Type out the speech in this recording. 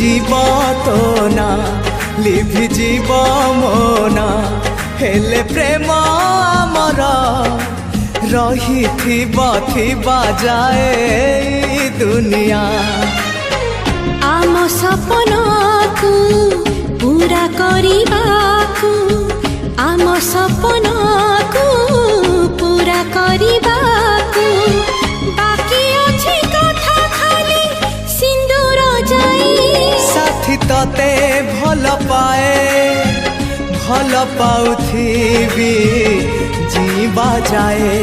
जीव तो ना लिभि जीव मोना हेले प्रेम आमर रही थिबा जाए दुनिया आम सपन को पूरा करिबाकू आम सपन को पूरा करिबाकू बाकी अछि कथा खाली सिंदूर जाई साथी तते भल पाए भल पाउथिबी जीवा जाए